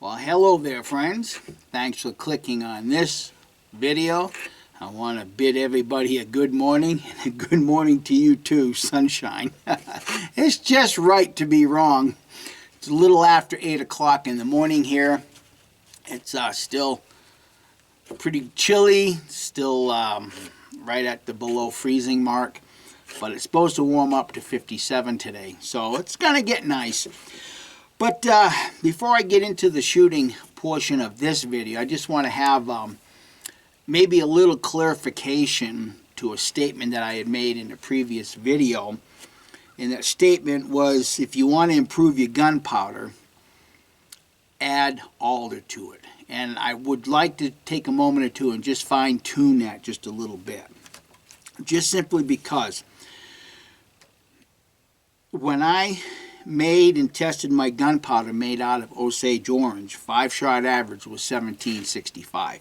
Well, hello there, friends. Thanks for clicking on this video. I want to bid everybody a good morning, and a good morning to you too, sunshine. It's just right to be wrong. It's a little after 8 o'clock in the morning here. It's still pretty chilly, still right at the below freezing mark, but it's supposed to warm up to 57 today, so it's going to get nice. But before I get into the shooting portion of this video, I just want to have maybe a little clarification to a statement that I had made in the previous video. And that statement was, if you want to improve your gunpowder, add alder to it. And I would like to take a moment or two and just fine-tune that just a little bit. Just simply because when I made and tested my gunpowder made out of Osage orange, 5-shot average was 1765.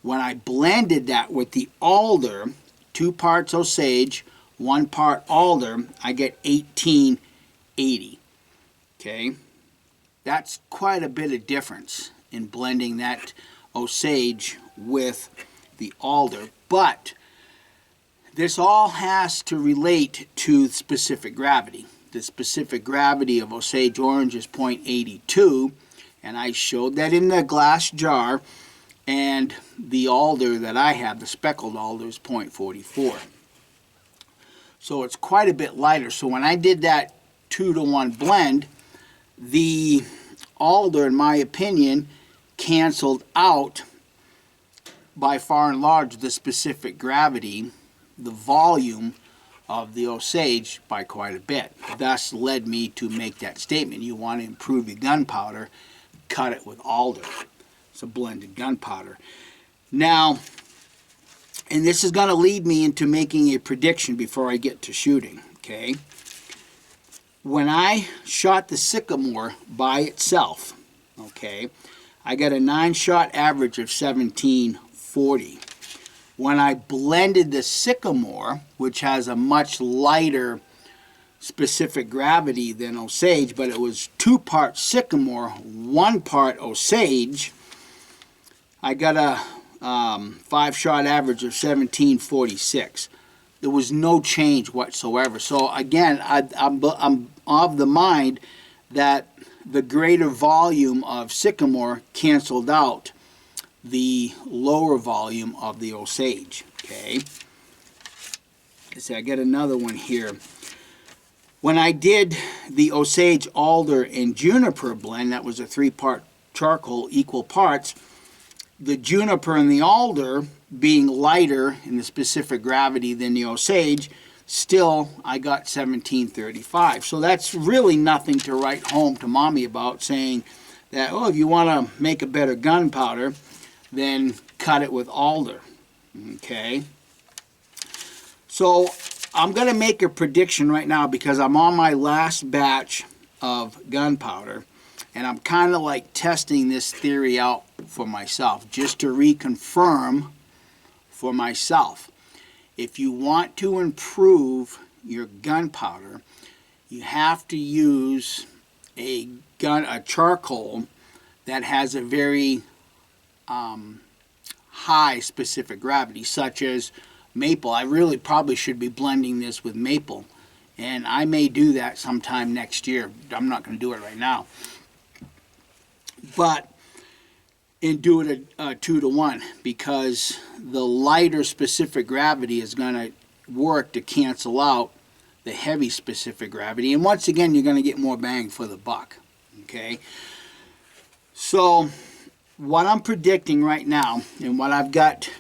When I blended that with the alder, 2 parts Osage, 1 part alder, I get 1880. Okay, that's quite a bit of difference in blending that Osage with the alder, but this all has to relate to specific gravity. The specific gravity of Osage orange is 0.82, and I showed that in the glass jar, and the alder that I have, the speckled alder, is 0.44. So it's quite a bit lighter. So when I did that 2-to-1 blend, the alder, in my opinion, canceled out by far and large the specific gravity, the volume of the Osage by quite a bit. Thus led me to make that statement. You want to improve your gunpowder, cut it with alder. It's a blended gunpowder. Now, and this is going to lead me into making a prediction before I get to shooting, okay? When I shot the Sycamore by itself, okay, I got a 9-shot average of 1740. When I blended the Sycamore, which has a much lighter specific gravity than Osage, but it was 2 parts Sycamore, 1 part Osage, I got a 5-shot average of 1746. There was no change whatsoever. So again, I'm of the mind that the greater volume of Sycamore canceled out the lower volume of the Osage. Okay, let's see, I got another one here. When I did the Osage, alder, and juniper blend, that was a 3-part charcoal, equal parts. The juniper and the alder being lighter in the specific gravity than the Osage, still I got 1735. So that's really nothing to write home to mommy about, saying that, oh, if you want to make a better gunpowder, then cut it with alder. Okay, so I'm going to make a prediction right now because I'm on my last batch of gunpowder, and I'm kind of like testing this theory out for myself, just to reconfirm for myself. If you want to improve your gunpowder, you have to use a charcoal that has a very high specific gravity, such as maple. I really probably should be blending this with maple, and I may do that sometime next year. I'm not going to do it right now, but and do it a 2-to-1, because the lighter specific gravity is going to work to cancel out the heavy specific gravity, and once again you're going to get more bang for the buck. Okay, so what I'm predicting right now, and what I've got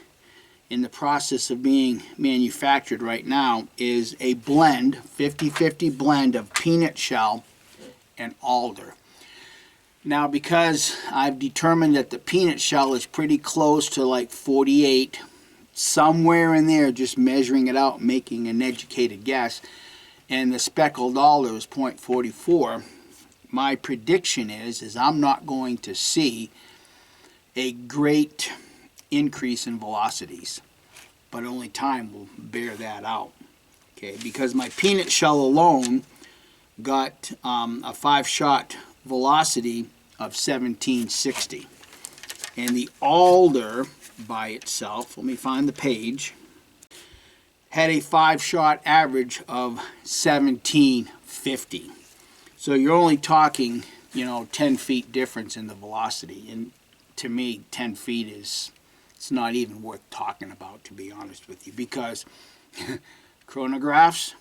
in the process of being manufactured right now, is a blend, 50-50 blend of peanut shell and alder. Now, because I've determined that the peanut shell is pretty close to like 48, somewhere in there, just measuring it out, making an educated guess, and the speckled alder is 0.44, my prediction is I'm not going to see a great increase in velocities, but only time will bear that out. Okay, because my peanut shell alone got a 5-shot velocity of 1760. And the Alder by itself, let me find the page, had a 5-shot average of 1750. So you're only talking, 10 feet difference in the velocity. And to me, 10 feet it's not even worth talking about, to be honest with you, because chronographs,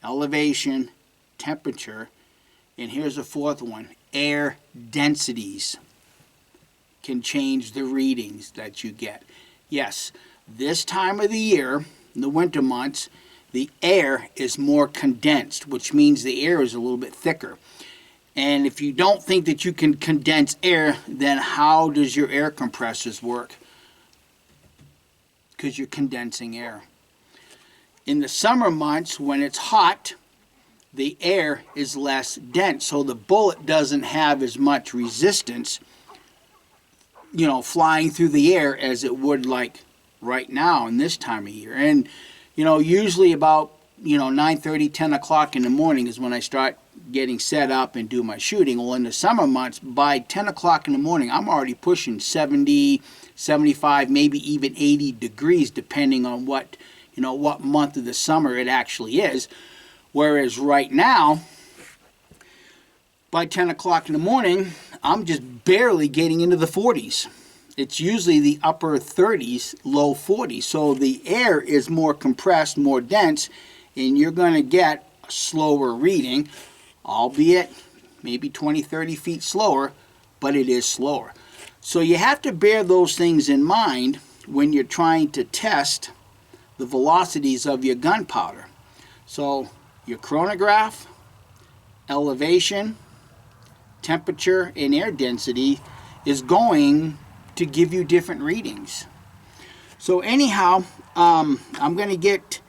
elevation, temperature, and here's a fourth one, air densities can change the readings that you get. Yes, this time of the year, in the winter months, the air is more condensed, which means the air is a little bit thicker. And if you don't think that you can condense air, then how does your air compressors work? Because you're condensing air. In the summer months, when it's hot, the air is less dense, so the bullet doesn't have as much resistance, flying through the air as it would like right now in this time of year. And, usually about, 9:30, 10 o'clock in the morning is when I start getting set up and do my shooting. Well, in the summer months, by 10 o'clock in the morning, I'm already pushing 70, 75, maybe even 80 degrees, depending on what month of the summer it actually is. Whereas right now, by 10 o'clock in the morning, I'm just barely getting into the 40s. It's usually the upper 30s, low 40s. So the air is more compressed, more dense, and you're going to get a slower reading, albeit maybe 20, 30 feet slower, but it is slower. So you have to bear those things in mind when you're trying to test the velocities of your gunpowder. So your chronograph, elevation, temperature, and air density is going to give you different readings. So anyhow, I'm going to get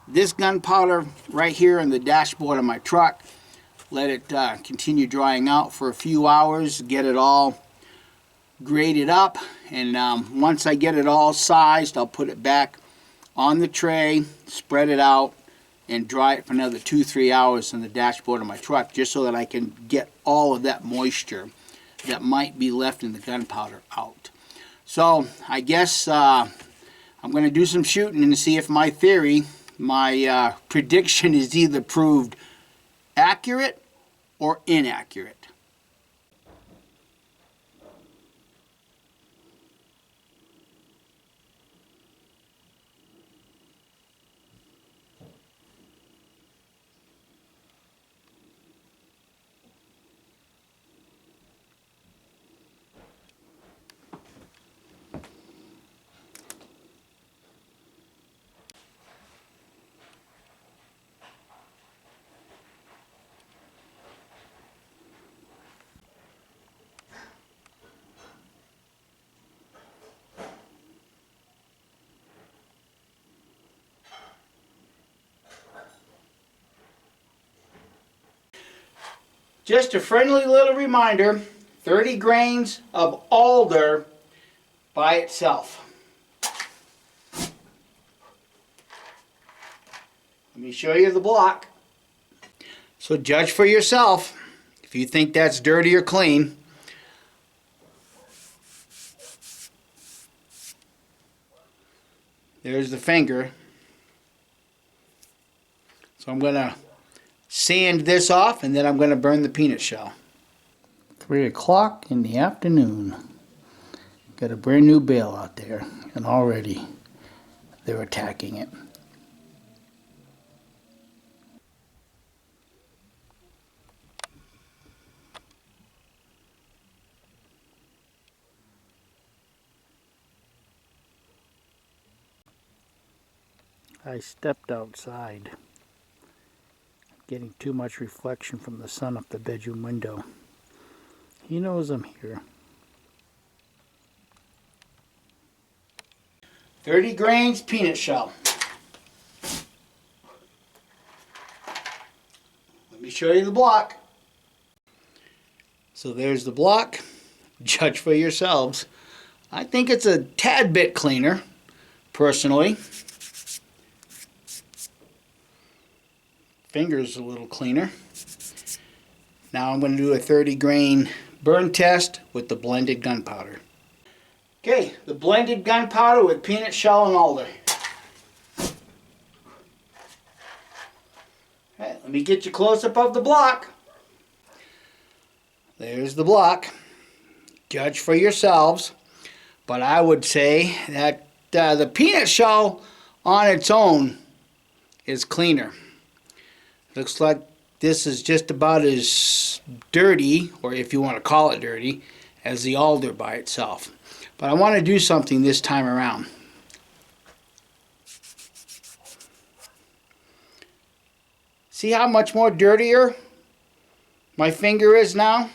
this gunpowder right here on the dashboard of my truck, let it continue drying out for a few hours, get it all graded up, and once I get it all sized, I'll put it back on the tray, spread it out, and dry it for another 2-3 hours on the dashboard of my truck, just so that I can get all of that moisture that might be left in the gunpowder out. So I guess I'm going to do some shooting and see if my theory, my prediction is either proved accurate or inaccurate. Just a friendly little reminder, 30 grains of alder by itself. Let me show you the block. So judge for yourself if you think that's dirty or clean. There's the finger. So I'm going to sand this off, and then I'm going to burn the peanut shell. 3 o'clock in the afternoon. Got a brand new bale out there, and already they're attacking it. I stepped outside, getting too much reflection from the sun up the bedroom window. He knows I'm here. 30 grains peanut shell. Let me show you the block. So there's the block. Judge for yourselves. I think it's a tad bit cleaner, personally. Finger's a little cleaner. Now I'm going to do a 30 grain burn test with the blended gunpowder. Okay, the blended gunpowder with peanut shell and alder. Okay, let me get you close up of the block. There's the block. Judge for yourselves. But I would say that the peanut shell on its own is cleaner. Looks like this is just about as dirty, or if you want to call it dirty, as the alder by itself. But I want to do something this time around. See how much more dirtier my finger is now?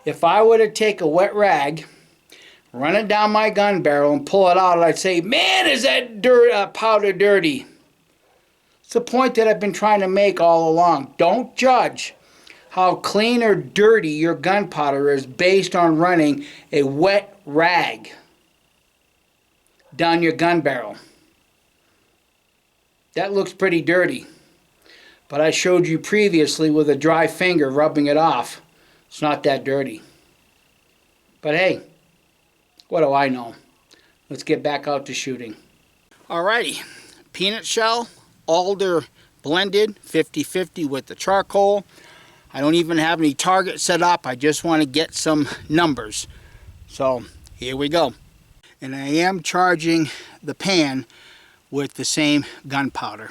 If I were to take a wet rag, run it down my gun barrel and pull it out, I'd say, man, is that powder dirty. It's the point that I've been trying to make all along. Don't judge how clean or dirty your gunpowder is based on running a wet rag down your gun barrel. That looks pretty dirty. But I showed you previously with a dry finger rubbing it off. It's not that dirty. But hey, what do I know? Let's get back out to shooting. Alrighty, peanut shell, alder blended 50-50 with the charcoal. I don't even have any target set up. I just want to get some numbers. So here we go. And I am charging the pan with the same gunpowder.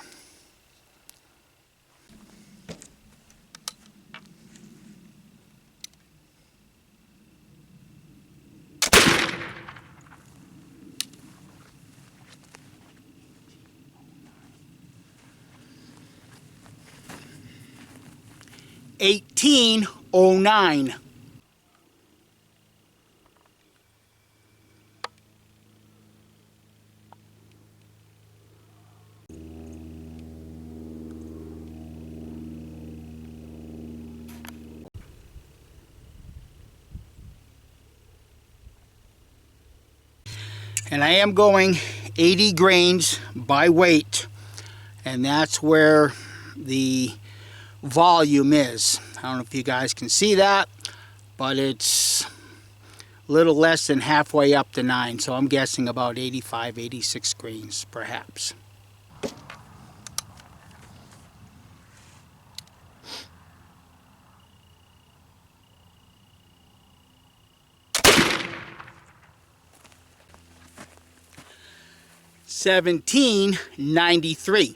$18.09. And I am going 80 grains by weight, and that's where the volume is. I don't know if you guys can see that, but it's a little less than halfway up to 9, so I'm guessing about 85, 86 grains perhaps. $17.93.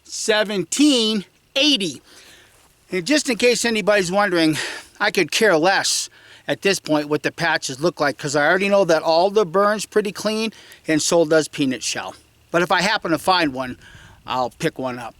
$17.80. And just in case anybody's wondering, I could care less at this point what the patches look like, because I already know that alder burns pretty clean, and so does peanut shell. But if I happen to find one, I'll pick one up.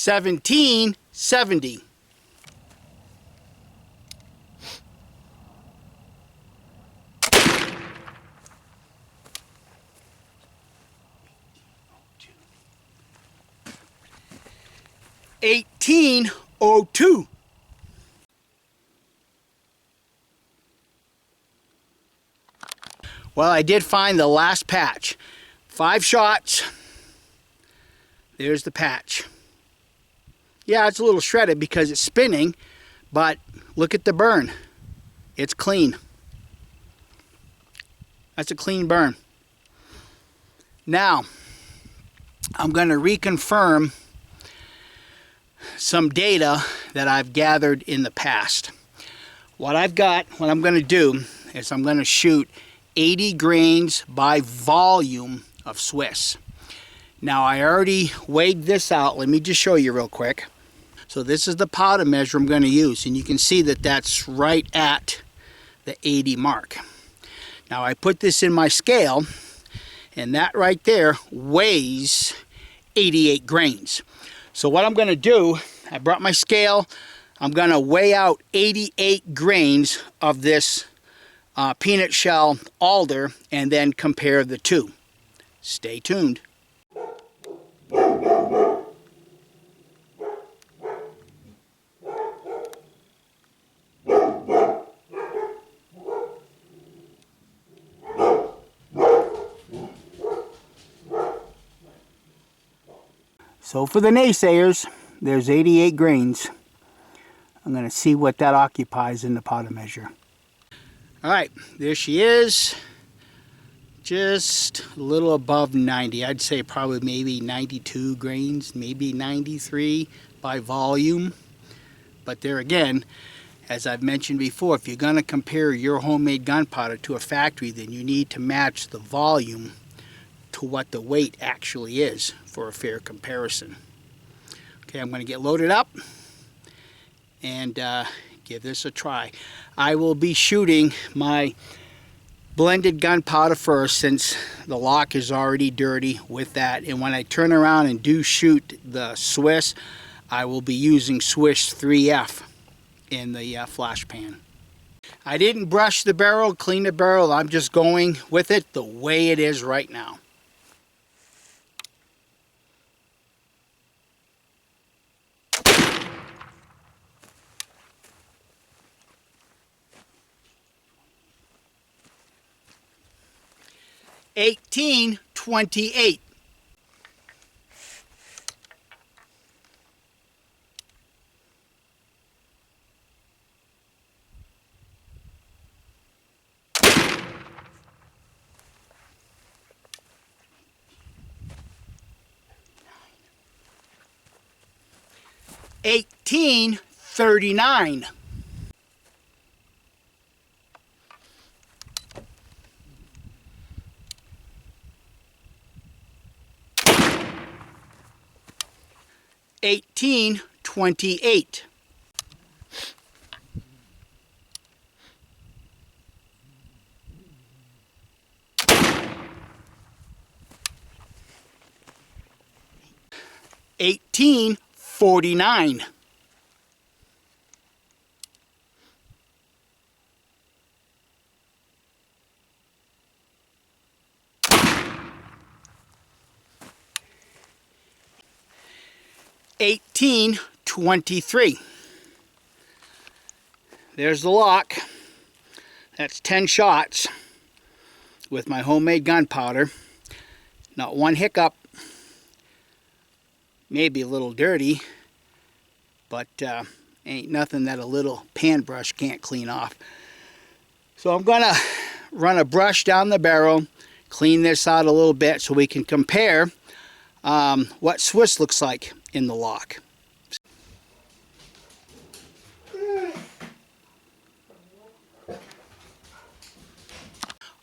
$17.70. $18.02. Well, I did find the last patch. 5 shots. There's the patch. Yeah, it's a little shredded because it's spinning, but look at the burn. It's clean. That's a clean burn. Now, I'm going to reconfirm some data that I've gathered in the past. What I'm going to do is I'm going to shoot 80 grains by volume of Swiss. Now I already weighed this out. Let me just show you real quick. So this is the powder measure I'm going to use, and you can see that that's right at the 80 mark. Now I put this in my scale, and that right there weighs 88 grains. So what I'm going to do, I brought my scale. I'm going to weigh out 88 grains of this peanut shell alder and then compare the two. Stay tuned. So for the naysayers, there's 88 grains. I'm going to see what that occupies in the powder measure. All right, there she is. Just a little above 90. I'd say probably maybe 92 grains, maybe 93 by volume. But there again, as I've mentioned before, if you're going to compare your homemade gunpowder to a factory, then you need to match the volume to what the weight actually is for a fair comparison. Okay, I'm going to get loaded up and give this a try. I will be shooting my blended gunpowder first, since the lock is already dirty with that, and when I turn around and do shoot the Swiss, I will be using Swiss 3F in the flash pan. I didn't brush the barrel, clean the barrel. I'm just going with it the way it is right now. $18.28. $18.39. $18.28. $18.49. $18.23. There's the lock. That's 10 shots with my homemade gunpowder. Not one hiccup. Maybe a little dirty, but ain't nothing that a little pan brush can't clean off. So I'm gonna run a brush down the barrel, clean this out a little bit so we can compare what Swiss looks like in the lock.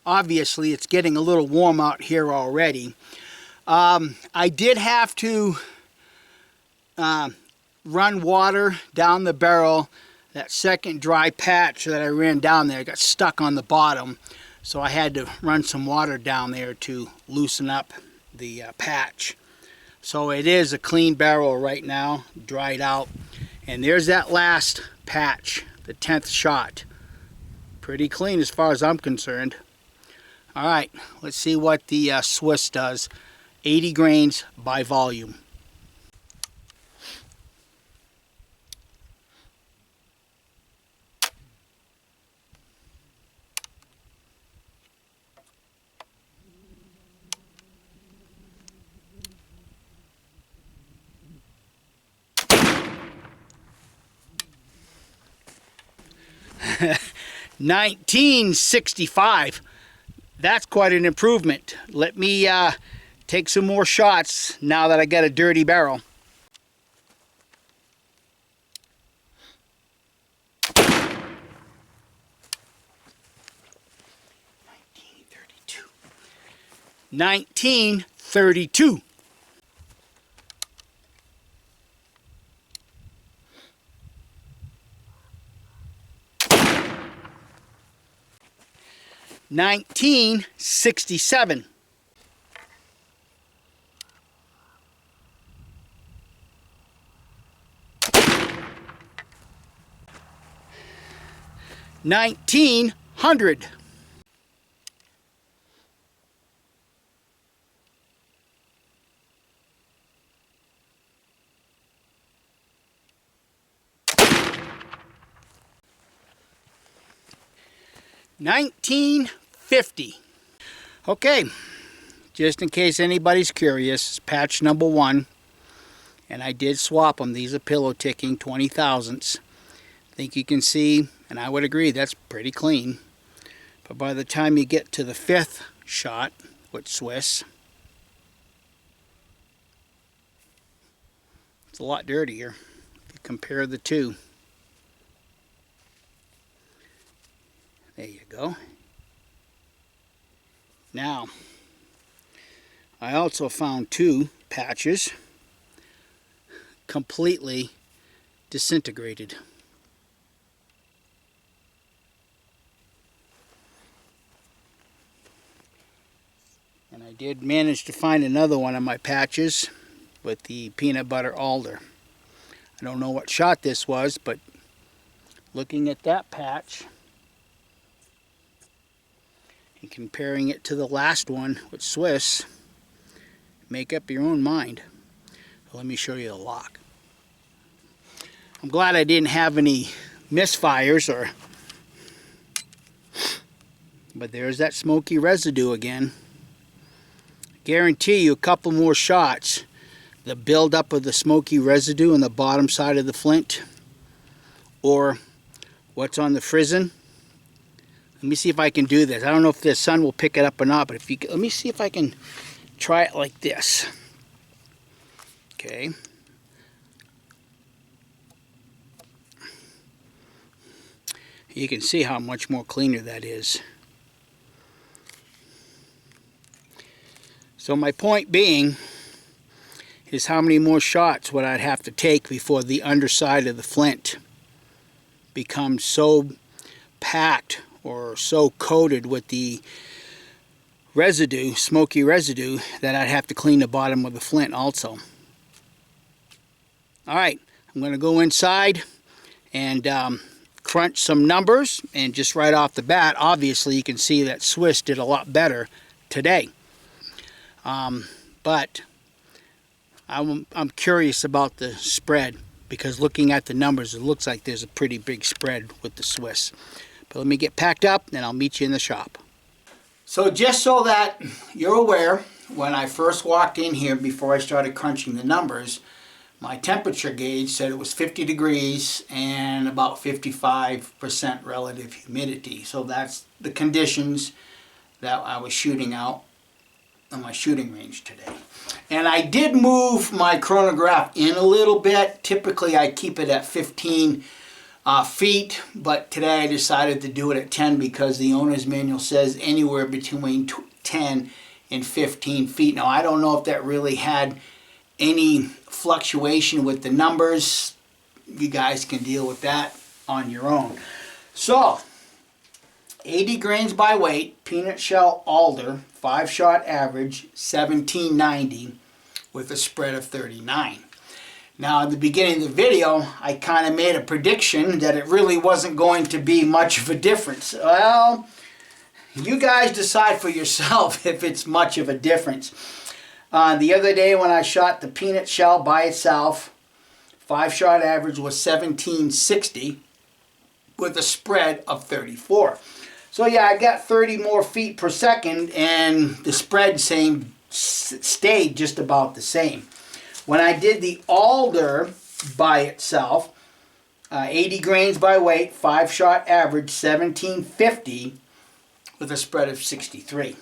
Obviously, it's getting a little warm out here already. I did have to run water down the barrel. That second dry patch that I ran down there got stuck on the bottom, so I had to run some water down there to loosen up the patch. So it is a clean barrel right now, dried out. And there's that last patch, the 10th shot. Pretty clean as far as I'm concerned. All right, let's see what the Swiss does. 80 grains by volume. $19.65. That's quite an improvement. Let me take some more shots now that I got a dirty barrel. 1932. $19.67. $1900. $19.50. Okay, just in case anybody's curious, patch number 1, and I did swap them. These are pillow ticking 20 thousandths. I think you can see, and I would agree, that's pretty clean. But by the time you get to the 5th shot with Swiss, it's a lot dirtier if you compare the two. There you go. Now, I also found 2 patches completely disintegrated. And I did manage to find another one of my patches with the peanut butter alder. I don't know what shot this was, but looking at that patch and comparing it to the last one with Swiss, make up your own mind. Let me show you the lock. I'm glad I didn't have any misfires, but there's that smoky residue again. Guarantee you a couple more shots, the buildup of the smoky residue on the bottom side of the flint, or what's on the frizzen. Let me see if I can do this. I don't know if the sun will pick it up or not, but let me see if I can try it like this. Okay. You can see how much more cleaner that is. So my point being is how many more shots would I have to take before the underside of the flint becomes so packed or so coated with the residue, smoky residue, that I'd have to clean the bottom of the flint also. Alright, I'm going to go inside and crunch some numbers, and just right off the bat, obviously you can see that Swiss did a lot better today. But I'm curious about the spread, because looking at the numbers, it looks like there's a pretty big spread with the Swiss. But let me get packed up and I'll meet you in the shop. So just so that you're aware, when I first walked in here before I started crunching the numbers, my temperature gauge said it was 50 degrees and about 55% relative humidity. So that's the conditions that I was shooting out on my shooting range today. And I did move my chronograph in a little bit. Typically I keep it at 15 feet, but today I decided to do it at 10 because the owner's manual says anywhere between 10 and 15 feet. Now I don't know if that really had any fluctuation with the numbers. You guys can deal with that on your own. So 80 grains by weight, peanut shell alder, 5-shot average, 1790 with a spread of 39. Now, at the beginning of the video, I kind of made a prediction that it really wasn't going to be much of a difference. Well, you guys decide for yourself if it's much of a difference. The other day when I shot the peanut shell by itself, 5-shot average was 1760 with a spread of 34. So yeah, I got 30 more feet per second, and the spread stayed just about the same. When I did the alder by itself, 80 grains by weight, 5-shot average, 1750 with a spread of 63.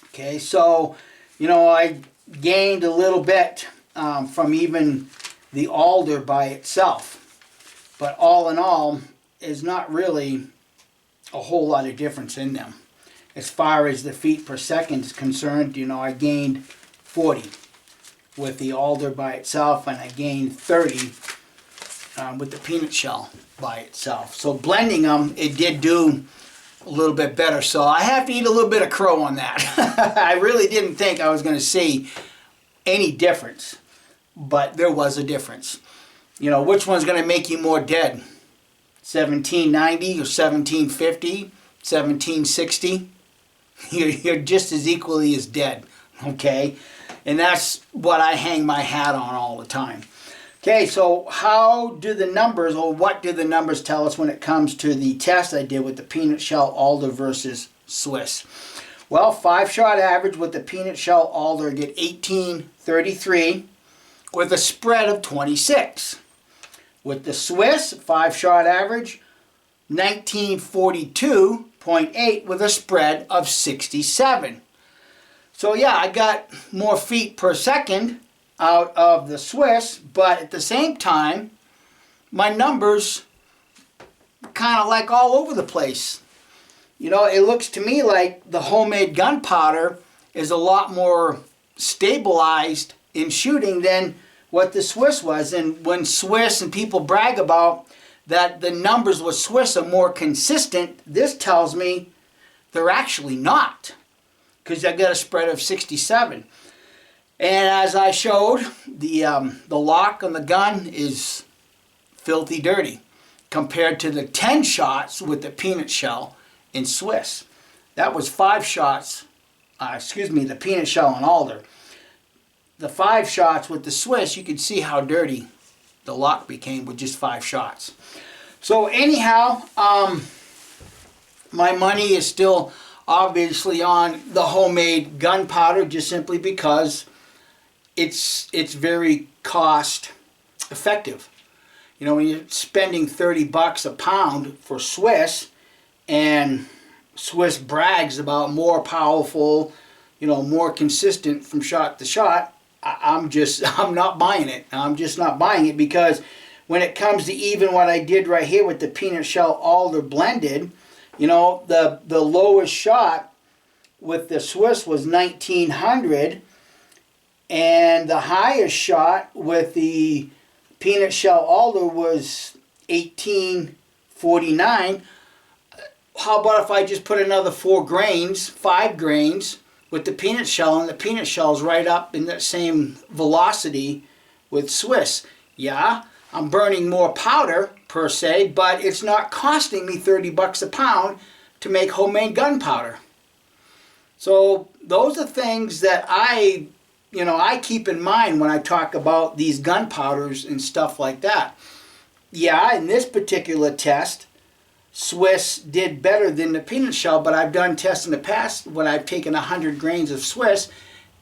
Okay, so, you know, I gained a little bit from even the alder by itself. But all in all, is not really a whole lot of difference in them. as far as the feet per second is concerned, you know, I gained 40 with the alder by itself, and I gained 30 with the peanut shell by itself. So blending them, it did do a little bit better. So I have to eat a little bit of crow on that. I really didn't think I was going to see any difference, but there was a difference. You know, which one's going to make you more dead? 1790 or 1750, 1760? You're just as equally as dead, okay? And that's what I hang my hat on all the time. Okay, so how do the numbers, or what do the numbers tell us when it comes to the test I did with the peanut shell alder versus Swiss? Well, 5-shot average with the peanut shell alder, get 1833 with a spread of 26. With the Swiss, 5-shot average, 1942.8 with a spread of 67. So yeah, I got more feet per second out of the Swiss, but at the same time, my numbers kind of like all over the place. You know, it looks to me like the homemade gunpowder is a lot more stabilized in shooting than what the Swiss was. And when Swiss and people brag about that the numbers with Swiss are more consistent, this tells me they're actually not, because I got a spread of 67. And as I showed, the lock on the gun is filthy dirty compared to the 10 shots with the peanut shell in Swiss. That was 5 shots, the peanut shell and alder. The 5 shots with the Swiss, you can see how dirty the lock became with just 5 shots. So anyhow, my money is still obviously on the homemade gunpowder, just simply because it's very cost effective. You know, when you're spending 30 bucks a pound for Swiss, and Swiss brags about more powerful, you know, more consistent from shot to shot, I'm not buying it. I'm just not buying it, because when it comes to even what I did right here with the peanut shell alder blended, you know, the lowest shot with the Swiss was 1900, and the highest shot with the peanut shell alder was 1849. How about if I just put another 5 grains with the peanut shell, and the peanut shell's right up in that same velocity with Swiss? Yeah, I'm burning more powder per se, but it's not costing me 30 bucks a pound to make homemade gunpowder. So those are things that I keep in mind when I talk about these gunpowders and stuff like that. Yeah, in this particular test, Swiss did better than the peanut shell, but I've done tests in the past when I've taken 100 grains of Swiss,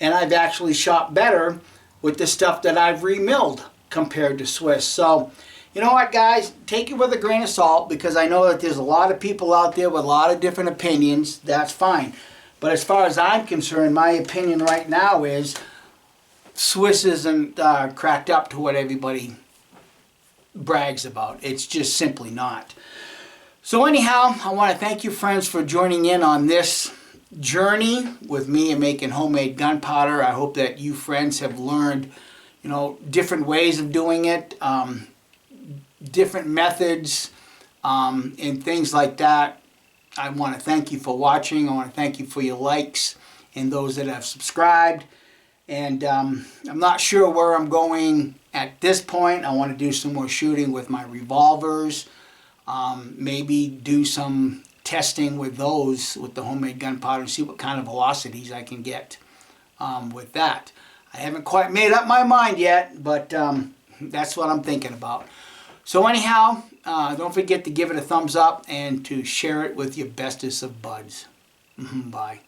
and I've actually shot better with the stuff that I've remilled compared to Swiss. So, you know what, guys? Take it with a grain of salt, because I know that there's a lot of people out there with a lot of different opinions. That's fine. But as far as I'm concerned, my opinion right now is Swiss isn't cracked up to what everybody brags about. It's just simply not. So anyhow, I want to thank you, friends, for joining in on this journey with me and making homemade gunpowder. I hope that you friends have learned, you know, different ways of doing it, different methods, and things like that. I want to thank you for watching. I want to thank you for your likes and those that have subscribed. And I'm not sure where I'm going at this point. I want to do some more shooting with my revolvers. Maybe do some testing with those, with the homemade gunpowder, and see what kind of velocities I can get with that. I haven't quite made up my mind yet, but that's what I'm thinking about. So anyhow, don't forget to give it a thumbs up and to share it with your bestest of buds. Bye.